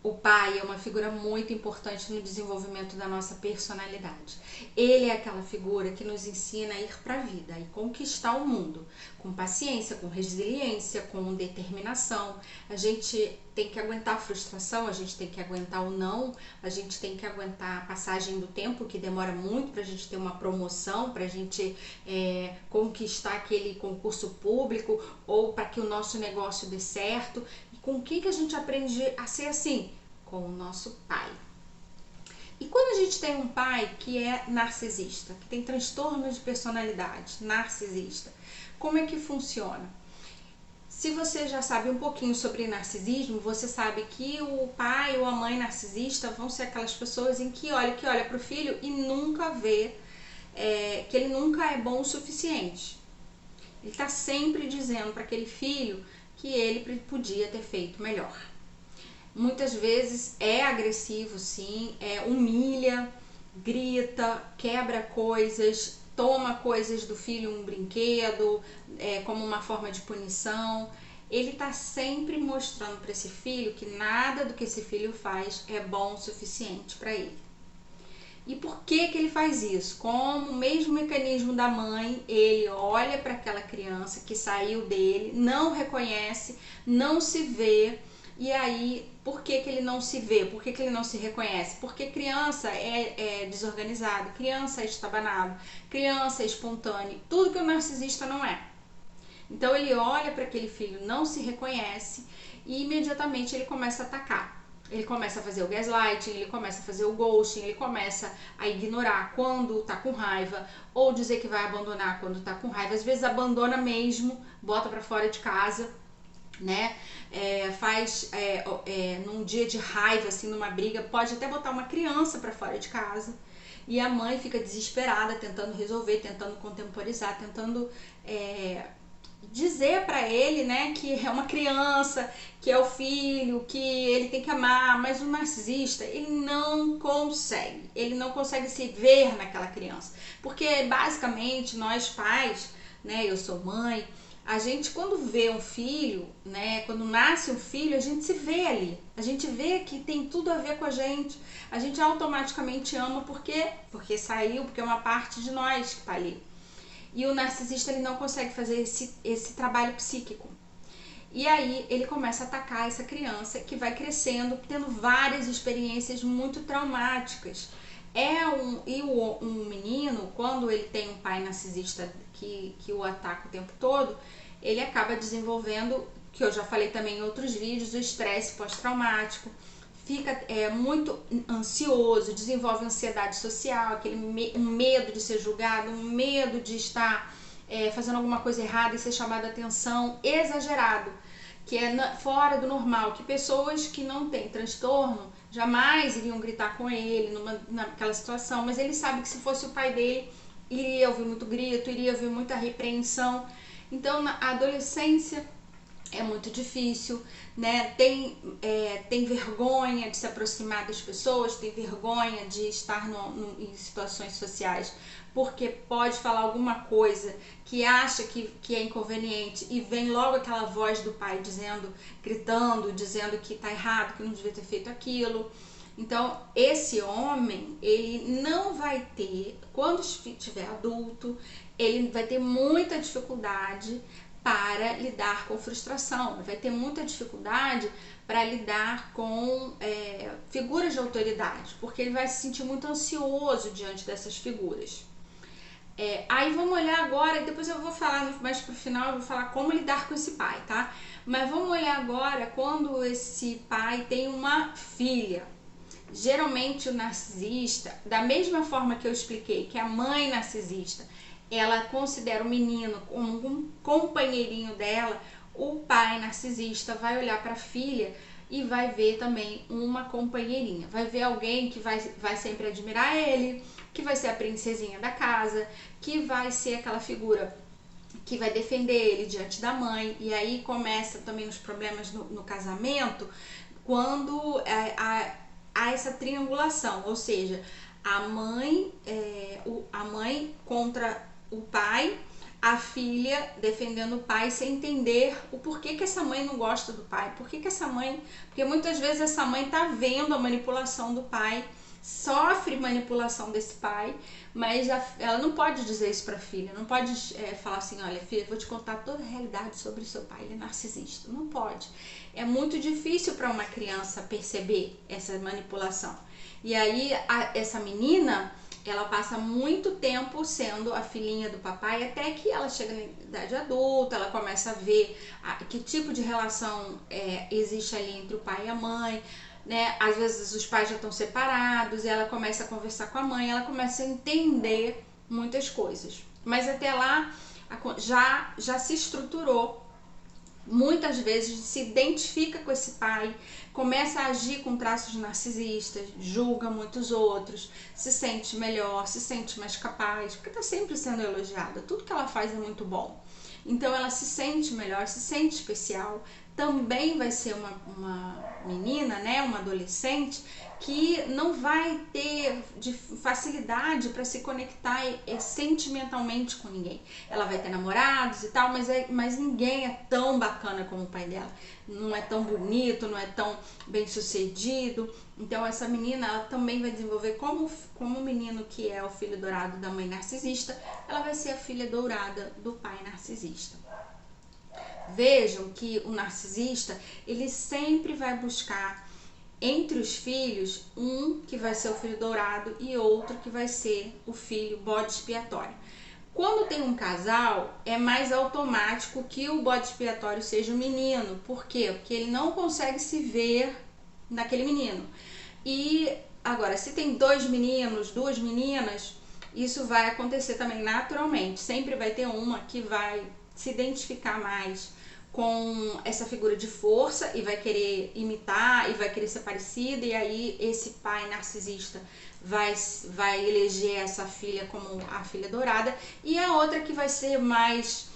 O pai é uma figura muito importante no desenvolvimento da nossa personalidade. Ele é aquela figura que nos ensina a ir para a vida e conquistar o mundo com paciência, com resiliência, com determinação. A gente tem que aguentar a frustração, a gente tem que aguentar o não, a gente tem que aguentar a passagem do tempo, que demora muito para a gente ter uma promoção, para a gente conquistar aquele concurso público ou para que o nosso negócio dê certo. Com o que a gente aprende a ser assim? Com o nosso pai. E quando a gente tem um pai que é narcisista, que tem transtorno de personalidade, narcisista, como é que funciona? Se você já sabe um pouquinho sobre narcisismo, você sabe que o pai ou a mãe narcisista vão ser aquelas pessoas em que olha para o filho e nunca vê que ele nunca é bom o suficiente. Ele está sempre dizendo para aquele filho que ele podia ter feito melhor. Muitas vezes é agressivo, sim, humilha, grita, quebra coisas, toma coisas do filho, um brinquedo, como uma forma de punição. Ele está sempre mostrando para esse filho que nada do que esse filho faz é bom o suficiente para ele. E por que ele faz isso? Como o mesmo mecanismo da mãe, ele olha para aquela criança que saiu dele, não reconhece, não se vê. E aí, por que ele não se vê? Por que ele não se reconhece? Porque criança é desorganizado, criança é estabanado, criança é espontâneo, tudo que o narcisista não é. Então ele olha para aquele filho, não se reconhece e imediatamente ele começa a atacar. Ele começa a fazer o gaslighting, ele começa a fazer o ghosting, ele começa a ignorar quando tá com raiva, ou dizer que vai abandonar quando tá com raiva. Às vezes abandona mesmo, bota pra fora de casa, né? Num dia de raiva, assim, numa briga, pode até botar uma criança pra fora de casa. E a mãe fica desesperada, tentando resolver, tentando contemporizar, tentando dizer para ele, né, que é uma criança, que é o filho, que ele tem que amar, mas o narcisista, ele não consegue se ver naquela criança, porque basicamente nós pais, né, eu sou mãe, a gente quando vê um filho, né, quando nasce um filho, a gente se vê ali, a gente vê que tem tudo a ver com a gente automaticamente ama porque saiu, porque é uma parte de nós que está ali. E o narcisista ele não consegue fazer esse trabalho psíquico. E aí ele começa a atacar essa criança que vai crescendo, tendo várias experiências muito traumáticas. Um menino, quando ele tem um pai narcisista que o ataca o tempo todo, ele acaba desenvolvendo, que eu já falei também em outros vídeos, o estresse pós-traumático. Fica muito ansioso, desenvolve ansiedade social, um medo de ser julgado, um medo de estar fazendo alguma coisa errada e ser chamado a atenção exagerado, que é fora do normal, que pessoas que não têm transtorno jamais iriam gritar com ele naquela situação, mas ele sabe que se fosse o pai dele, iria ouvir muito grito, iria ouvir muita repreensão. Então, na adolescência é muito difícil, né? Tem vergonha de se aproximar das pessoas, tem vergonha de estar em situações sociais, porque pode falar alguma coisa que acha que é inconveniente e vem logo aquela voz do pai gritando, dizendo que tá errado, que não devia ter feito aquilo. Então, esse homem, ele não vai ter, quando estiver adulto, ele vai ter muita dificuldade para lidar com frustração, vai ter muita dificuldade para lidar com figuras de autoridade, porque ele vai se sentir muito ansioso diante dessas figuras. Aí vamos olhar agora, depois eu vou falar mais pro final, eu vou falar como lidar com esse pai, tá? Mas vamos olhar agora quando esse pai tem uma filha. Geralmente o narcisista, da mesma forma que eu expliquei que a mãe narcisista, ela considera o menino como um companheirinho dela, o pai narcisista vai olhar para a filha e vai ver também uma companheirinha, vai ver alguém que vai sempre admirar ele, que vai ser a princesinha da casa, que vai ser aquela figura que vai defender ele diante da mãe. E aí começa também os problemas no casamento, quando há essa triangulação, ou seja, a mãe contra o pai, a filha defendendo o pai sem entender o porquê que essa mãe não gosta do pai, porque muitas vezes essa mãe tá vendo a manipulação do pai, sofre manipulação desse pai, mas ela não pode dizer isso para a filha, não pode falar assim, olha filha, vou te contar toda a realidade sobre o seu pai, ele é narcisista, não pode. É muito difícil para uma criança perceber essa manipulação. E aí essa menina, ela passa muito tempo sendo a filhinha do papai, até que ela chega na idade adulta, ela começa a ver que tipo de relação existe ali entre o pai e a mãe, né? Às vezes os pais já estão separados, e ela começa a conversar com a mãe, ela começa a entender muitas coisas. Mas até lá já se estruturou. Muitas vezes se identifica com esse pai, começa a agir com traços narcisistas, julga muitos outros, se sente melhor, se sente mais capaz, porque está sempre sendo elogiada, tudo que ela faz é muito bom. Então ela se sente melhor, se sente especial. Também vai ser uma menina, né, uma adolescente, que não vai ter facilidade para se conectar sentimentalmente com ninguém. Ela vai ter namorados e tal, mas ninguém é tão bacana como o pai dela. Não é tão bonito, não é tão bem sucedido. Então essa menina, ela também vai desenvolver como o menino que é o filho dourado da mãe narcisista, ela vai ser a filha dourada do pai narcisista. Vejam que o narcisista, ele sempre vai buscar entre os filhos um que vai ser o filho dourado e outro que vai ser o filho bode expiatório. Quando tem um casal, é mais automático que o bode expiatório seja o menino. Por quê? Porque ele não consegue se ver naquele menino. E agora, se tem dois meninos, duas meninas, isso vai acontecer também naturalmente. Sempre vai ter uma que vai se identificar mais com essa figura de força e vai querer imitar e vai querer ser parecida, e aí esse pai narcisista vai eleger essa filha como a filha dourada, e a outra que vai ser mais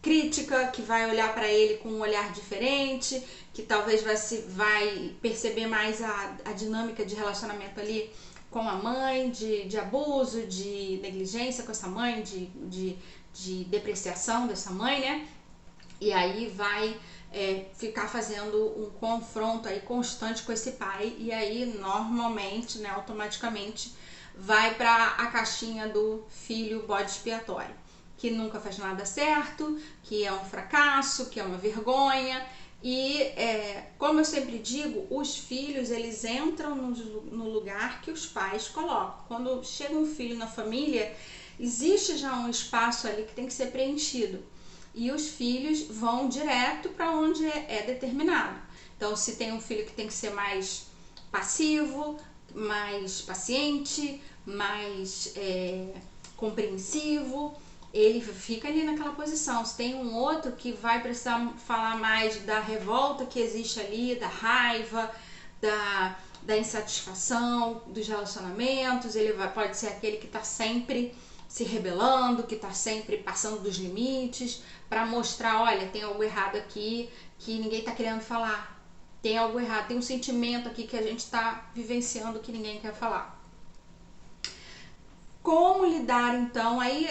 crítica, que vai olhar para ele com um olhar diferente, que talvez vai perceber mais a dinâmica de relacionamento ali com a mãe, de abuso, de negligência com essa mãe, de depreciação dessa mãe, né? E aí vai ficar fazendo um confronto aí constante com esse pai, e aí normalmente, né, automaticamente vai para a caixinha do filho bode expiatório, que nunca faz nada certo, que é um fracasso, que é uma vergonha. E como eu sempre digo, os filhos, eles entram no lugar que os pais colocam. Quando chega um filho na família, existe já um espaço ali que tem que ser preenchido, e os filhos vão direto para onde é determinado. Então, se tem um filho que tem que ser mais passivo, mais paciente, mais compreensivo, ele fica ali naquela posição. Se tem um outro que vai precisar falar mais da revolta que existe ali, da raiva, da insatisfação, dos relacionamentos, ele pode ser aquele que está sempre se rebelando, que está sempre passando dos limites, para mostrar, olha, tem algo errado aqui que ninguém está querendo falar, tem algo errado, tem um sentimento aqui que a gente está vivenciando que ninguém quer falar. Como lidar então? Aí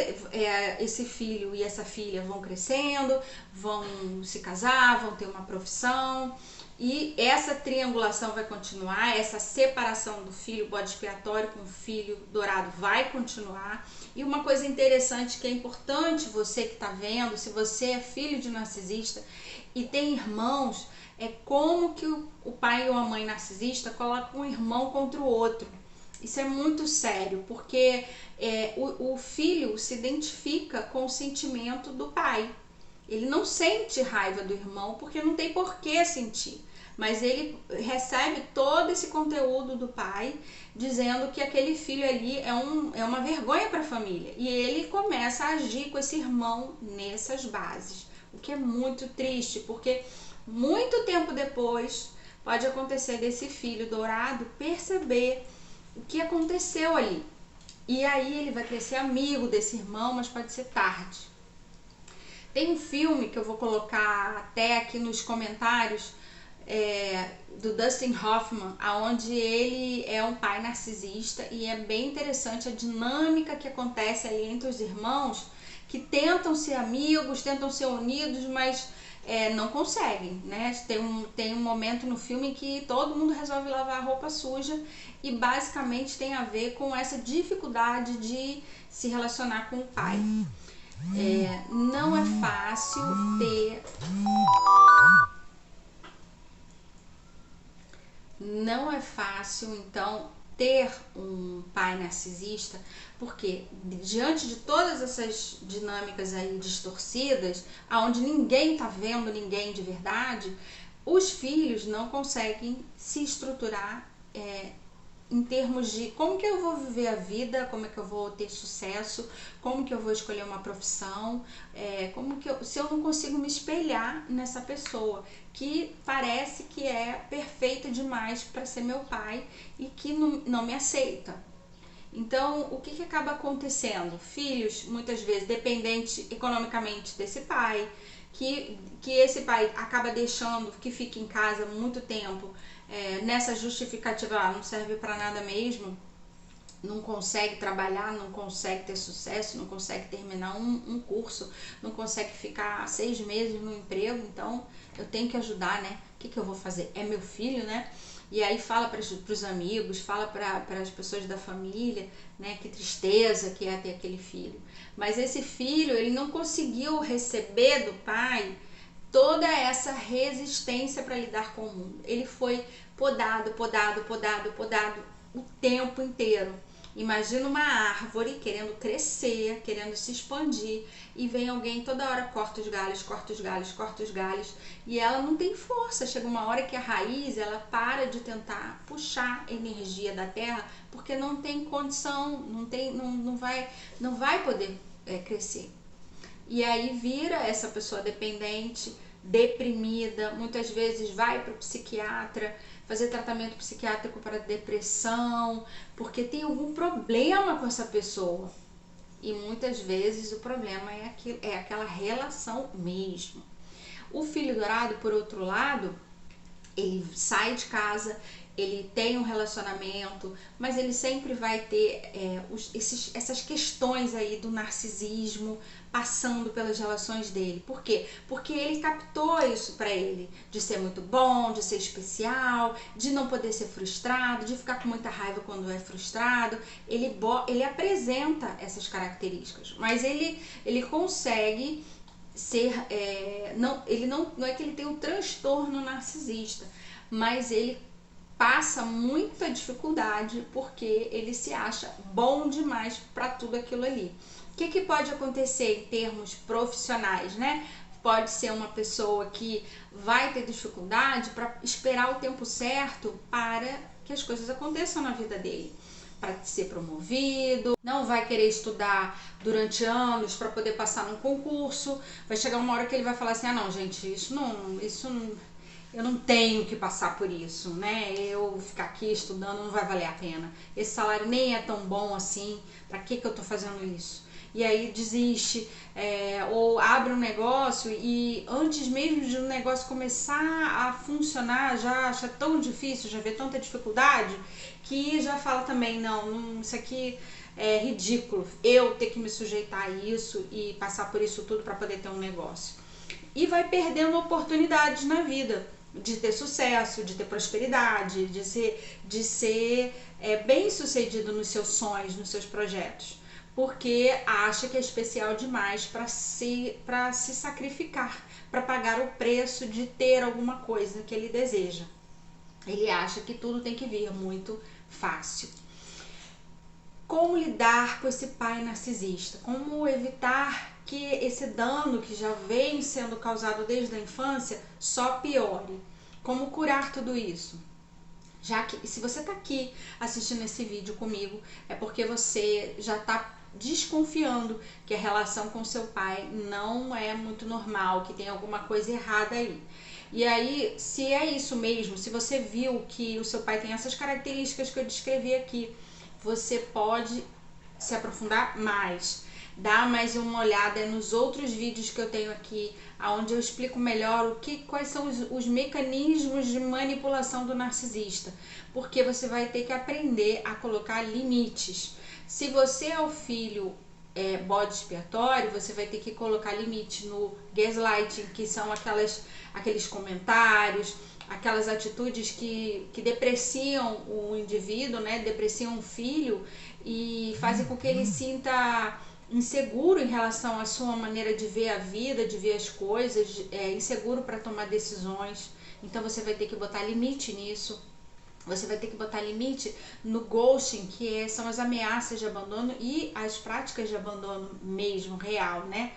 esse filho e essa filha vão crescendo, vão se casar, vão ter uma profissão, e essa triangulação vai continuar, essa separação do filho bode expiatório com o filho dourado vai continuar. E uma coisa interessante que é importante você que está vendo, se você é filho de narcisista e tem irmãos, é como que o pai ou a mãe narcisista colocam um irmão contra o outro. Isso é muito sério, porque o filho se identifica com o sentimento do pai. Ele não sente raiva do irmão porque não tem por que sentir, mas ele recebe todo esse conteúdo do pai dizendo que aquele filho ali é uma vergonha para a família, e ele começa a agir com esse irmão nessas bases, o que é muito triste, porque muito tempo depois pode acontecer desse filho dourado perceber o que aconteceu ali, e aí ele vai crescer amigo desse irmão, mas pode ser tarde. Tem um filme que eu vou colocar até aqui nos comentários, do Dustin Hoffman, onde ele é um pai narcisista, e é bem interessante a dinâmica que acontece ali entre os irmãos, que tentam ser amigos, tentam ser unidos, mas não conseguem, né? Tem um momento no filme que todo mundo resolve lavar a roupa suja e basicamente tem a ver com essa dificuldade de se relacionar com o pai. Não é fácil ter... Não é fácil, então, ter um pai narcisista, porque diante de todas essas dinâmicas aí distorcidas, onde ninguém tá vendo ninguém de verdade, os filhos não conseguem se estruturar em termos de como que eu vou viver a vida, como é que eu vou ter sucesso, como que eu vou escolher uma profissão, se eu não consigo me espelhar nessa pessoa que parece que é perfeita demais para ser meu pai e que não me aceita. Então, o que acaba acontecendo? Filhos, muitas vezes, dependentes economicamente desse pai, que esse pai acaba deixando que fique em casa muito tempo, nessa justificativa, não serve para nada mesmo, não consegue trabalhar, não consegue ter sucesso, não consegue terminar um curso, não consegue ficar 6 meses no emprego, então eu tenho que ajudar, né? O que eu vou fazer? É meu filho, né? E aí fala para os amigos, fala para as pessoas da família, né? Que tristeza que é ter aquele filho. Mas esse filho, ele não conseguiu receber do pai toda essa resistência para lidar com o mundo. Ele foi podado o tempo inteiro. Imagina uma árvore querendo crescer, querendo se expandir, e vem alguém toda hora, corta os galhos, e ela não tem força. Chega uma hora que a raiz, ela para de tentar puxar energia da terra, porque não tem condição, não vai poder crescer. E aí vira essa pessoa dependente, deprimida, muitas vezes vai para o psiquiatra, fazer tratamento psiquiátrico para depressão, porque tem algum problema com essa pessoa. E muitas vezes o problema é aquela relação mesmo. O filho dourado, por outro lado, ele sai de casa, ele tem um relacionamento, mas ele sempre vai ter essas questões aí do narcisismo passando pelas relações dele. Por quê? Porque ele captou isso pra ele, de ser muito bom, de ser especial, de não poder ser frustrado, de ficar com muita raiva quando é frustrado. Ele apresenta essas características, mas ele consegue ser, não é que ele tem um transtorno narcisista, mas ele passa muita dificuldade porque ele se acha bom demais para tudo aquilo ali. O que pode acontecer em termos profissionais, né? Pode ser uma pessoa que vai ter dificuldade para esperar o tempo certo para que as coisas aconteçam na vida dele, para ser promovido, não vai querer estudar durante anos para poder passar num concurso. Vai chegar uma hora que ele vai falar assim: ah, não, gente, isso não, eu não tenho que passar por isso, né? Eu ficar aqui estudando não vai valer a pena. Esse salário nem é tão bom assim, pra que eu tô fazendo isso? E aí desiste, ou abre um negócio e antes mesmo de um negócio começar a funcionar, já acha tão difícil, já vê tanta dificuldade, que já fala também, não, isso aqui é ridículo, eu ter que me sujeitar a isso e passar por isso tudo para poder ter um negócio. E vai perdendo oportunidades na vida, de ter sucesso, de ter prosperidade, de ser bem sucedido nos seus sonhos, nos seus projetos, porque acha que é especial demais para se sacrificar, para pagar o preço de ter alguma coisa que ele deseja. Ele acha que tudo tem que vir muito fácil. Como lidar com esse pai narcisista? Como evitar que esse dano que já vem sendo causado desde a infância só piore? Como curar tudo isso? Já que se você está aqui assistindo esse vídeo comigo, é porque você já está desconfiando que a relação com seu pai não é muito normal, que tem alguma coisa errada aí. E aí, se é isso mesmo, se você viu que o seu pai tem essas características que eu descrevi aqui, você pode se aprofundar mais, dar mais uma olhada nos outros vídeos que eu tenho aqui, onde eu explico melhor quais são os mecanismos de manipulação do narcisista, porque você vai ter que aprender a colocar limites. Se você é o filho bode expiatório, você vai ter que colocar limite no gaslighting, que são aqueles comentários, aquelas atitudes que depreciam o indivíduo, né? Depreciam o filho e fazem com que ele sinta inseguro em relação à sua maneira de ver a vida, de ver as coisas, inseguro para tomar decisões. Então você vai ter que botar limite nisso. Você vai ter que botar limite no ghosting, que são as ameaças de abandono e as práticas de abandono mesmo, real, né?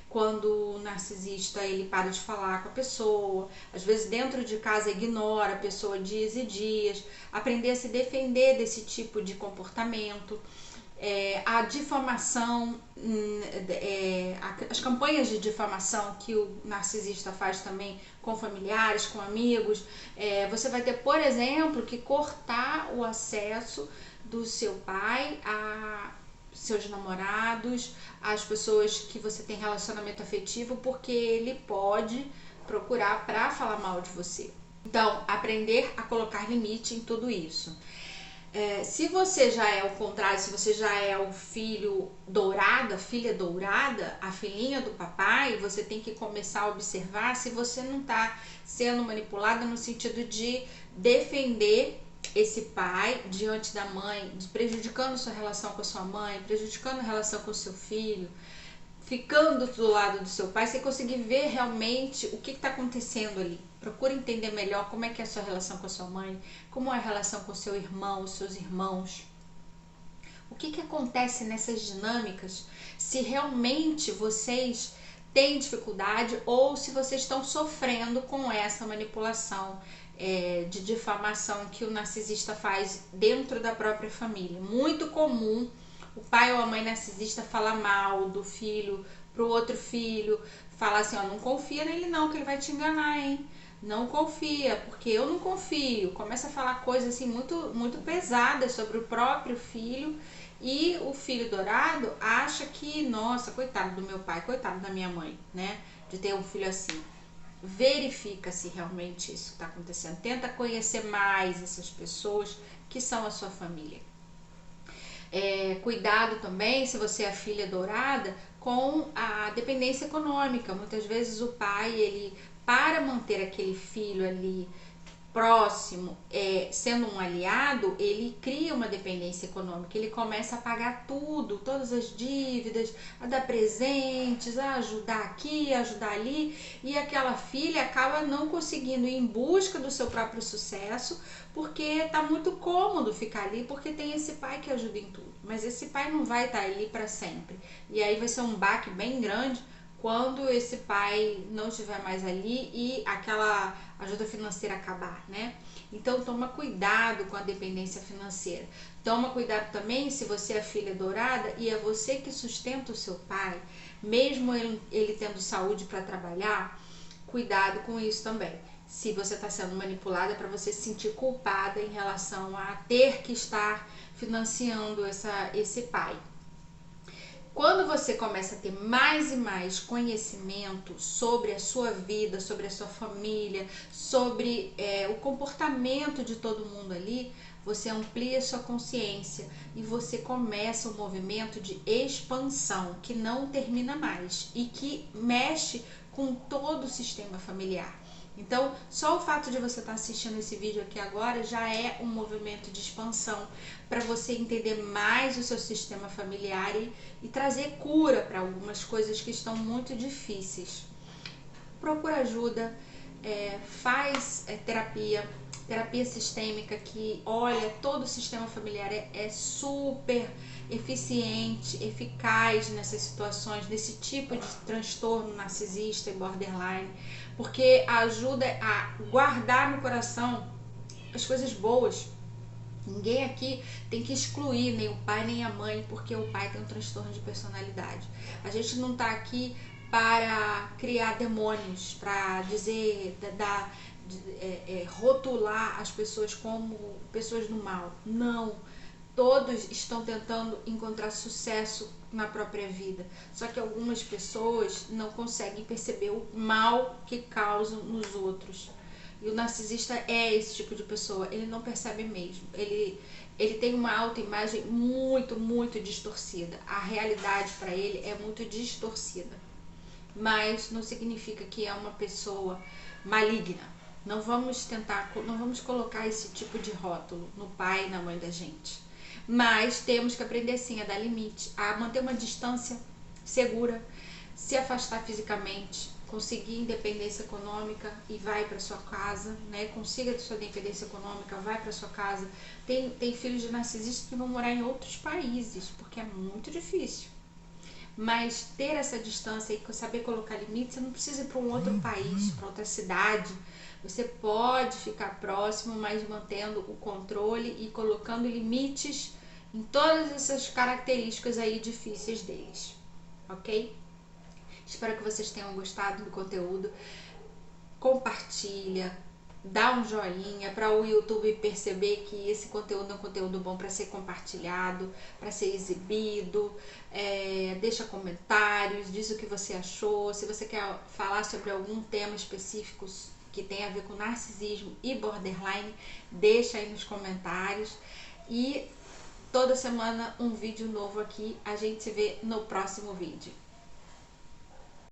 Quando o narcisista ele para de falar com a pessoa, às vezes dentro de casa ignora a pessoa dias e dias, aprender a se defender desse tipo de comportamento. A difamação, as campanhas de difamação que o narcisista faz também com familiares, com amigos. Você vai ter, por exemplo, que cortar o acesso do seu pai a seus namorados, as pessoas que você tem relacionamento afetivo, porque ele pode procurar para falar mal de você. Então, aprender a colocar limite em tudo isso. Se você já é o contrário, se você já é o filho dourado, a filha dourada, a filhinha do papai, você tem que começar a observar se você não está sendo manipulada no sentido de defender esse pai diante da mãe, prejudicando sua relação com a sua mãe, prejudicando a relação com o seu filho, ficando do lado do seu pai, sem conseguir ver realmente o que está acontecendo ali. Procura entender melhor como é que é a sua relação com a sua mãe, como é a relação com o seu irmão, os seus irmãos. O que acontece nessas dinâmicas, se realmente vocês têm dificuldade ou se vocês estão sofrendo com essa manipulação de difamação que o narcisista faz dentro da própria família. Muito comum o pai ou a mãe narcisista falar mal do filho pro outro filho, falar assim, ó, não confia nele não, que ele vai te enganar, hein? Não confia, porque eu não confio. Começa a falar coisas assim muito, muito pesadas sobre o próprio filho e o filho dourado acha que, nossa, coitado do meu pai, coitado da minha mãe, né? De ter um filho assim. Verifica se realmente isso está acontecendo. Tenta conhecer mais essas pessoas que são a sua família. Cuidado também, se você é a filha dourada, com a dependência econômica. Muitas vezes o pai, ele, para manter aquele filho ali próximo, sendo um aliado, ele cria uma dependência econômica, ele começa a pagar tudo, todas as dívidas, a dar presentes, a ajudar aqui, a ajudar ali, e aquela filha acaba não conseguindo ir em busca do seu próprio sucesso, porque tá muito cômodo ficar ali, porque tem esse pai que ajuda em tudo, mas esse pai não vai estar ali para sempre, e aí vai ser um baque bem grande quando esse pai não estiver mais ali e aquela ajuda financeira acabar, né? Então toma cuidado com a dependência financeira. Toma cuidado também se você é filha dourada e é você que sustenta o seu pai, mesmo ele tendo saúde para trabalhar, cuidado com isso também. Se você está sendo manipulada, para você se sentir culpada em relação a ter que estar financiando esse pai. Quando você começa a ter mais e mais conhecimento sobre a sua vida, sobre a sua família, sobre o comportamento de todo mundo ali, você amplia a sua consciência e você começa um movimento de expansão que não termina mais e que mexe com todo o sistema familiar. Então, só o fato de você estar assistindo esse vídeo aqui agora já é um movimento de expansão para você entender mais o seu sistema familiar e trazer cura para algumas coisas que estão muito difíceis. Procura ajuda, faz terapia sistêmica que olha todo o sistema familiar, é super eficiente, eficaz nessas situações, nesse tipo de transtorno narcisista e borderline, porque ajuda a guardar no coração as coisas boas. Ninguém aqui tem que excluir nem o pai nem a mãe porque o pai tem um transtorno de personalidade. A gente não está aqui para criar demônios, para dizer, rotular as pessoas como pessoas do mal. Não, todos estão tentando encontrar sucesso na própria vida, só que algumas pessoas não conseguem perceber o mal que causam nos outros. E o narcisista é esse tipo de pessoa, ele não percebe mesmo. Ele tem uma autoimagem muito distorcida. A realidade para ele é muito distorcida. Mas não significa que é uma pessoa maligna. Não vamos colocar esse tipo de rótulo no pai e na mãe da gente. Mas temos que aprender sim a dar limite, a manter uma distância segura, se afastar fisicamente, conseguir independência econômica e vai para sua casa, né? Consiga sua independência econômica, vai para sua casa. Tem filhos de narcisistas que vão morar em outros países, porque é muito difícil. Mas ter essa distância e saber colocar limites, você não precisa ir para um outro país, para outra cidade. Você pode ficar próximo, mas mantendo o controle e colocando limites em todas essas características aí difíceis deles, ok? Espero que vocês tenham gostado do conteúdo. Compartilha, dá um joinha para o YouTube perceber que esse conteúdo é um conteúdo bom para ser compartilhado, para ser exibido. Deixa comentários, diz o que você achou. Se você quer falar sobre algum tema específico que tem a ver com narcisismo e borderline, deixa aí nos comentários. E toda semana um vídeo novo aqui. A gente se vê no próximo vídeo.